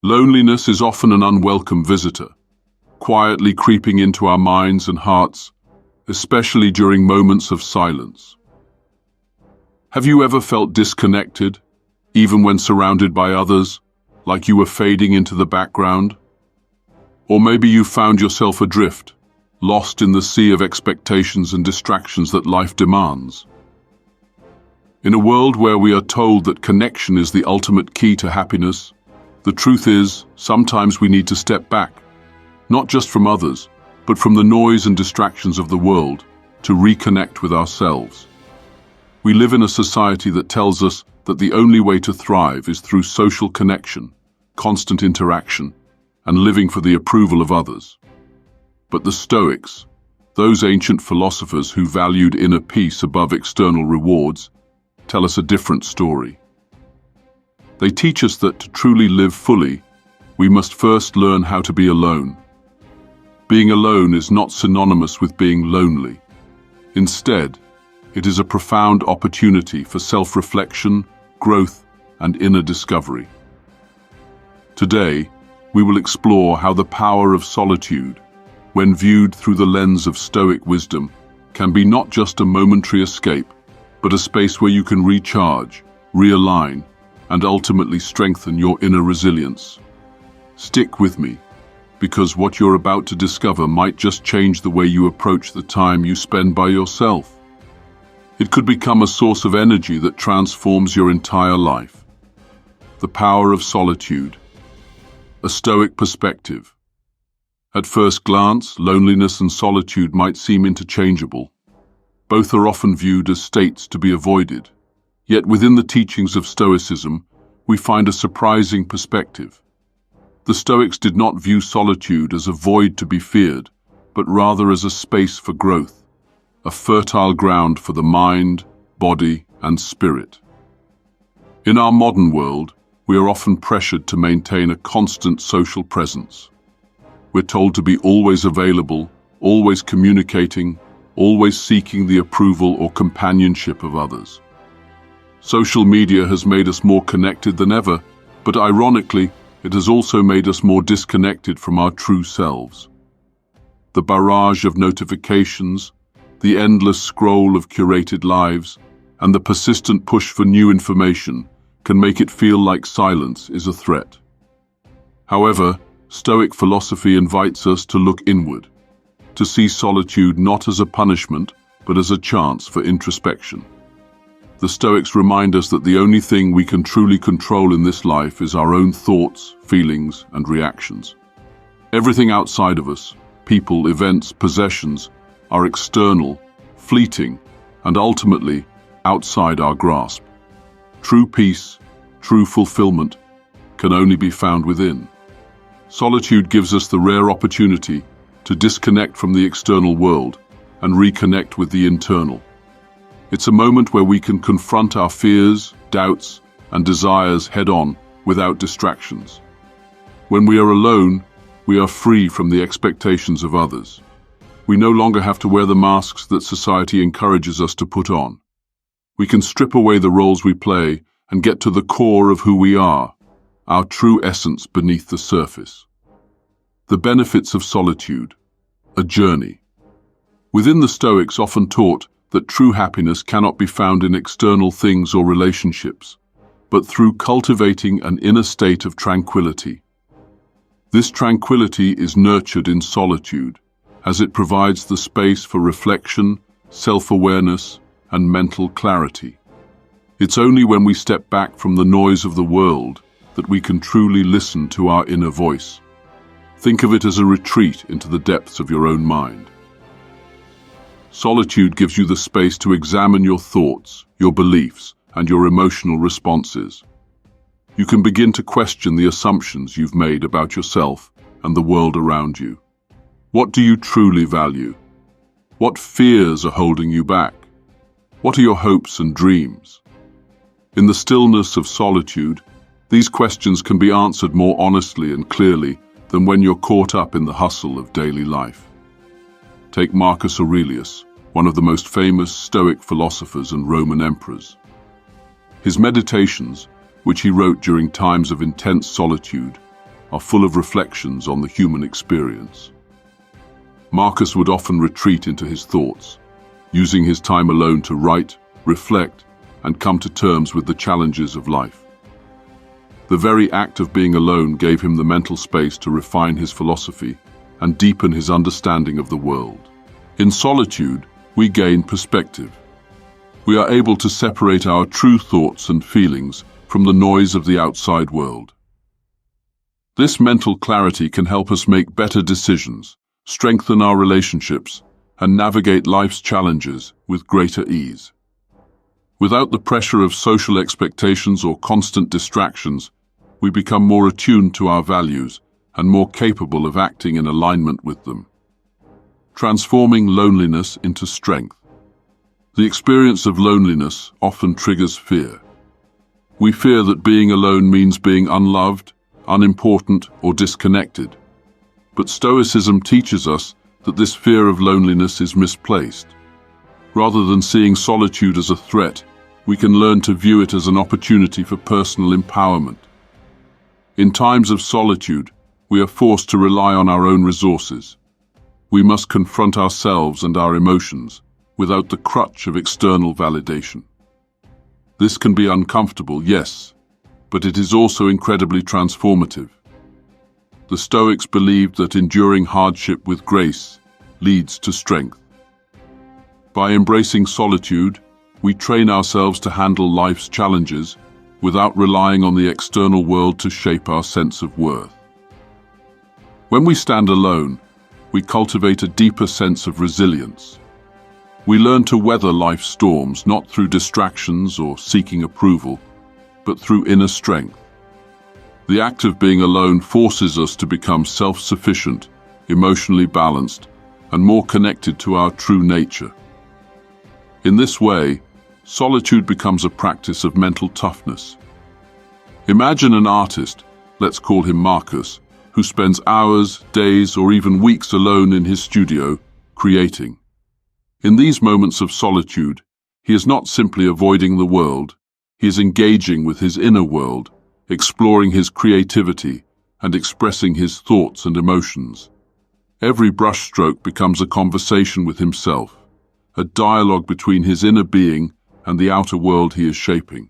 Loneliness is often an unwelcome visitor, quietly creeping into our minds and hearts, especially during moments of silence. Have you ever felt disconnected, even when surrounded by others, like you were fading into the background? Or maybe you found yourself adrift, lost in the sea of expectations and distractions that life demands. In a world where we are told that connection is the ultimate key to happiness, the truth is, sometimes we need to step back, not just from others, but from the noise and distractions of the world, to reconnect with ourselves. We live in a society that tells us that the only way to thrive is through social connection, constant interaction, and living for the approval of others. But the Stoics, those ancient philosophers who valued inner peace above external rewards, tell us a different story. They teach us that to truly live fully, we must first learn how to be alone. Being alone is not synonymous with being lonely. Instead, it is a profound opportunity for self-reflection, growth, and inner discovery. Today, we will explore how the power of solitude, when viewed through the lens of Stoic wisdom, can be not just a momentary escape, but a space where you can recharge, realign, and ultimately strengthen your inner resilience. Stick with me, because what you're about to discover might just change the way you approach the time you spend by yourself. It could become a source of energy that transforms your entire life. The power of solitude. A Stoic perspective. At first glance, loneliness and solitude might seem interchangeable. Both are often viewed as states to be avoided. Yet within the teachings of Stoicism, we find a surprising perspective. The Stoics did not view solitude as a void to be feared, but rather as a space for growth, a fertile ground for the mind, body, and spirit. In our modern world, we are often pressured to maintain a constant social presence. We're told to be always available, always communicating, always seeking the approval or companionship of others. Social media has made us more connected than ever, but ironically, it has also made us more disconnected from our true selves. The barrage of notifications, the endless scroll of curated lives, and the persistent push for new information can make it feel like silence is a threat. However, Stoic philosophy invites us to look inward, to see solitude not as a punishment, but as a chance for introspection. The Stoics remind us that the only thing we can truly control in this life is our own thoughts, feelings, and reactions. Everything outside of us, people, events, possessions, are external, fleeting, and ultimately outside our grasp. True peace, true fulfillment, can only be found within. Solitude gives us the rare opportunity to disconnect from the external world and reconnect with the internal. It's a moment where we can confront our fears, doubts, and desires head-on without distractions. When we are alone, we are free from the expectations of others. We no longer have to wear the masks that society encourages us to put on. We can strip away the roles we play and get to the core of who we are, our true essence beneath the surface. The benefits of solitude. A journey. Within the Stoics often taught that true happiness cannot be found in external things or relationships, but through cultivating an inner state of tranquility. This tranquility is nurtured in solitude, as it provides the space for reflection, self-awareness, and mental clarity. It's only when we step back from the noise of the world that we can truly listen to our inner voice. Think of it as a retreat into the depths of your own mind. Solitude gives you the space to examine your thoughts, your beliefs, and your emotional responses. You can begin to question the assumptions you've made about yourself and the world around you. What do you truly value? What fears are holding you back? What are your hopes and dreams? In the stillness of solitude, these questions can be answered more honestly and clearly than when you're caught up in the hustle of daily life. Take Marcus Aurelius, one of the most famous Stoic philosophers and Roman emperors. His meditations, which he wrote during times of intense solitude, are full of reflections on the human experience. Marcus would often retreat into his thoughts, using his time alone to write, reflect, and come to terms with the challenges of life. The very act of being alone gave him the mental space to refine his philosophy and deepen his understanding of the world. In solitude, we gain perspective. We are able to separate our true thoughts and feelings from the noise of the outside world. This mental clarity can help us make better decisions, strengthen our relationships, and navigate life's challenges with greater ease. Without the pressure of social expectations or constant distractions, we become more attuned to our values and more capable of acting in alignment with them. Transforming loneliness into strength. The experience of loneliness often triggers fear. We fear that being alone means being unloved, unimportant, or disconnected. But Stoicism teaches us that this fear of loneliness is misplaced. Rather than seeing solitude as a threat, we can learn to view it as an opportunity for personal empowerment. In times of solitude, we are forced to rely on our own resources. We must confront ourselves and our emotions without the crutch of external validation. This can be uncomfortable, yes, but it is also incredibly transformative. The Stoics believed that enduring hardship with grace leads to strength. By embracing solitude, we train ourselves to handle life's challenges without relying on the external world to shape our sense of worth. When we stand alone, we cultivate a deeper sense of resilience. We learn to weather life's storms not through distractions or seeking approval, but through inner strength. The act of being alone forces us to become self-sufficient, emotionally balanced, and more connected to our true nature. In this way, solitude becomes a practice of mental toughness. Imagine an artist, let's call him Marcus, who spends hours, days, or even weeks alone in his studio, creating. In these moments of solitude, he is not simply avoiding the world, he is engaging with his inner world, exploring his creativity, and expressing his thoughts and emotions. Every brushstroke becomes a conversation with himself, a dialogue between his inner being and the outer world he is shaping.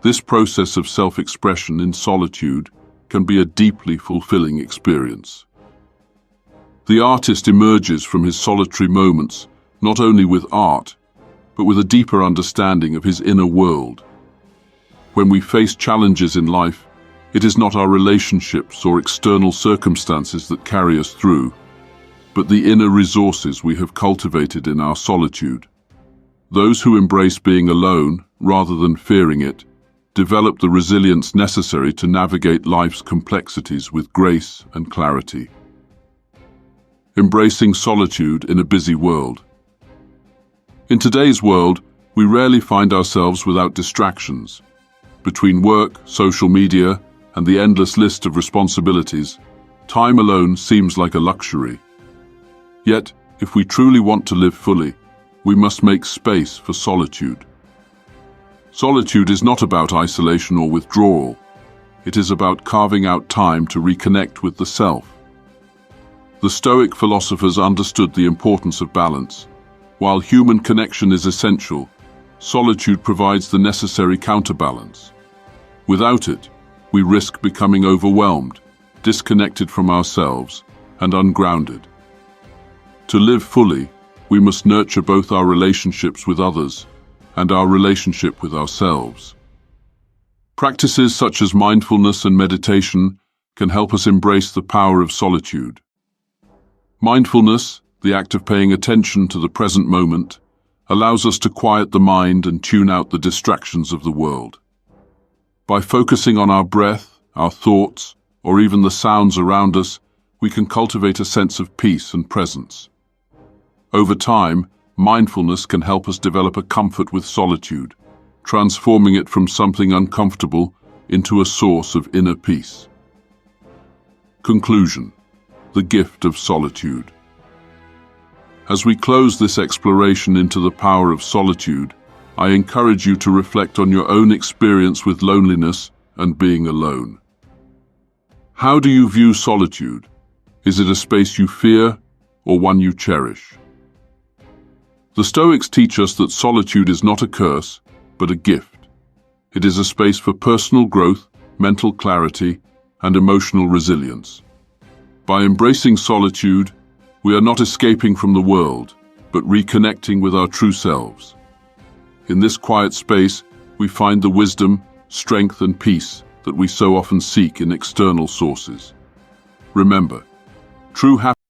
This process of self-expression in solitude can be a deeply fulfilling experience. The artist emerges from his solitary moments not only with art, but with a deeper understanding of his inner world. When we face challenges in life, it is not our relationships or external circumstances that carry us through, but the inner resources we have cultivated in our solitude. Those who embrace being alone, rather than fearing it, develop the resilience necessary to navigate life's complexities with grace and clarity. Embracing solitude in a busy world. In today's world, we rarely find ourselves without distractions. Between work, social media, and the endless list of responsibilities, time alone seems like a luxury. Yet, if we truly want to live fully, we must make space for solitude. Solitude is not about isolation or withdrawal. It is about carving out time to reconnect with the self. The Stoic philosophers understood the importance of balance. While human connection is essential, solitude provides the necessary counterbalance. Without it, we risk becoming overwhelmed, disconnected from ourselves, and ungrounded. To live fully, we must nurture both our relationships with others and our relationship with ourselves. Practices such as mindfulness and meditation can help us embrace the power of solitude. Mindfulness, the act of paying attention to the present moment, allows us to quiet the mind and tune out the distractions of the world. By focusing on our breath, our thoughts, or even the sounds around us, we can cultivate a sense of peace and presence. Over time, mindfulness can help us develop a comfort with solitude, transforming it from something uncomfortable into a source of inner peace. Conclusion: the gift of solitude. As we close this exploration into the power of solitude, I encourage you to reflect on your own experience with loneliness and being alone. How do you view solitude? Is it a space you fear or one you cherish? The Stoics teach us that solitude is not a curse, but a gift. It is a space for personal growth, mental clarity, and emotional resilience. By embracing solitude, we are not escaping from the world, but reconnecting with our true selves. In this quiet space, we find the wisdom, strength, and peace that we so often seek in external sources. Remember, true happiness